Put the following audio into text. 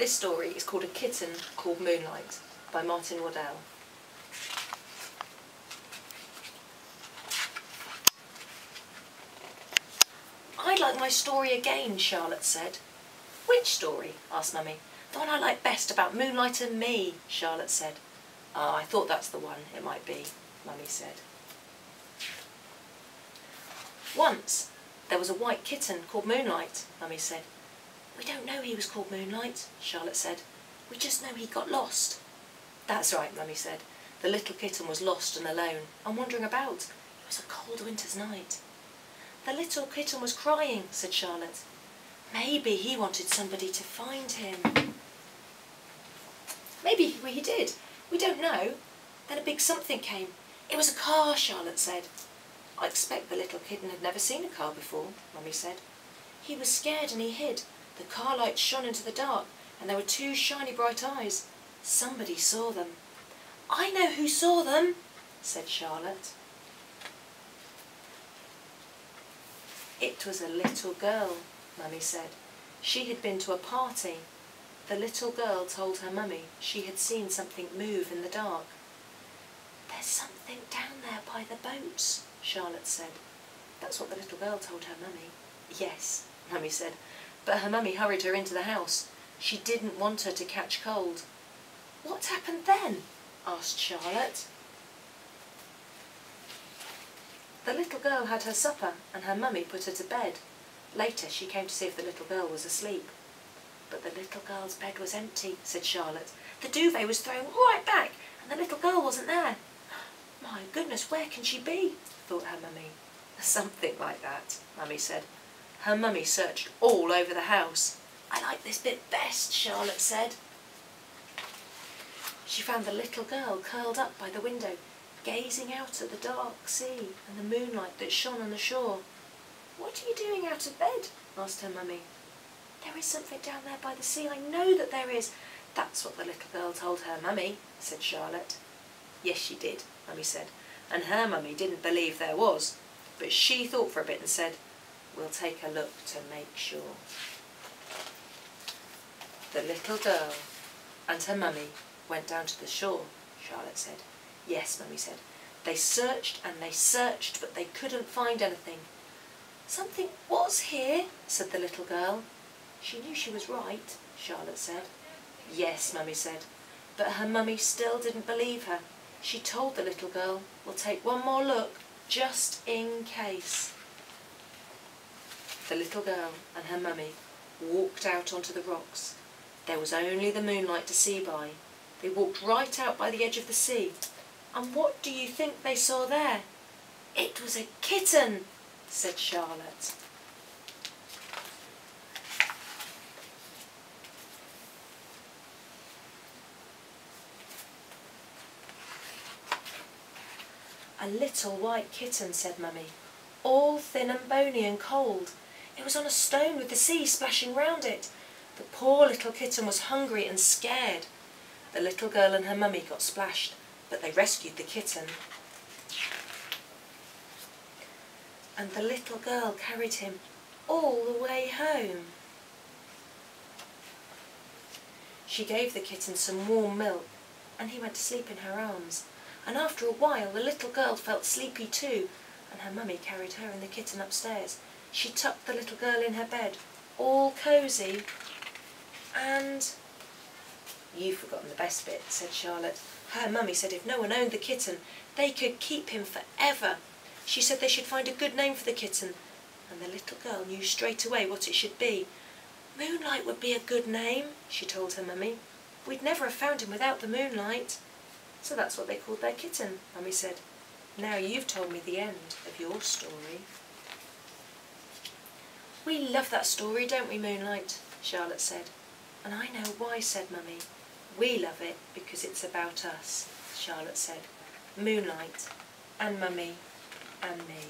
This story is called A Kitten Called Moonlight by Martin Waddell. "I'd like my story again," Charlotte said. "Which story?" asked Mummy. "The one I like best, about Moonlight and me," Charlotte said. "Ah, I thought that's the one it might be," Mummy said. "Once there was a white kitten called Moonlight," Mummy said. "We don't know he was called Moonlight," Charlotte said. "We just know he got lost." "That's right," Mummy said. "The little kitten was lost and alone, and wandering about. It was a cold winter's night." "The little kitten was crying," said Charlotte. "Maybe he wanted somebody to find him." "Maybe he did. We don't know." Then a big something came. "It was a car," Charlotte said. "I expect the little kitten had never seen a car before," Mummy said. "He was scared and he hid. The car lights shone into the dark, and there were two shiny bright eyes. Somebody saw them." "I know who saw them," said Charlotte. "It was a little girl," Mummy said. "She had been to a party. The little girl told her mummy she had seen something move in the dark." "There's something down there by the boats," Charlotte said. That's what the little girl told her mummy. "Yes," Mummy said, but her mummy hurried her into the house. She didn't want her to catch cold. "What happened then?" asked Charlotte. The little girl had her supper and her mummy put her to bed. Later she came to see if the little girl was asleep. "But the little girl's bed was empty," said Charlotte. "The duvet was thrown right back and the little girl wasn't there." "My goodness, where can she be?" thought her mummy. "Something like that," Mummy said. Her mummy searched all over the house. "I like this bit best," Charlotte said. She found the little girl curled up by the window, gazing out at the dark sea and the moonlight that shone on the shore. "What are you doing out of bed?" asked her mummy. "There is something down there by the sea, I know that there is." That's what the little girl told her mummy, said Charlotte. Yes, she did, Mummy said, and her mummy didn't believe there was, but she thought for a bit and said, "We'll take a look to make sure." The little girl and her mummy went down to the shore, Charlotte said. Yes, Mummy said. They searched and they searched, but they couldn't find anything. "Something was here," said the little girl. She knew she was right, Charlotte said. Yes, Mummy said, but her mummy still didn't believe her. She told the little girl, "We'll take one more look, just in case." The little girl and her mummy walked out onto the rocks. There was only the moonlight to see by. They walked right out by the edge of the sea. And what do you think they saw there? "It was a kitten," said Charlotte. "A little white kitten," said Mummy, "all thin and bony and cold. It was on a stone with the sea splashing round it. The poor little kitten was hungry and scared. The little girl and her mummy got splashed, but they rescued the kitten. And the little girl carried him all the way home. She gave the kitten some warm milk, and he went to sleep in her arms. And after a while the little girl felt sleepy too, and her mummy carried her and the kitten upstairs. She tucked the little girl in her bed, all cosy, and—" "You've forgotten the best bit," said Charlotte. "Her mummy said if no one owned the kitten, they could keep him forever. She said they should find a good name for the kitten, and the little girl knew straight away what it should be. Moonlight would be a good name," she told her mummy. "We'd never have found him without the moonlight." So that's what they called their kitten, Mummy said. Now you've told me the end of your story. "We love that story, don't we, Moonlight?" Charlotte said. "And I know why," said Mummy. "We love it because it's about us," Charlotte said. "Moonlight and Mummy and me."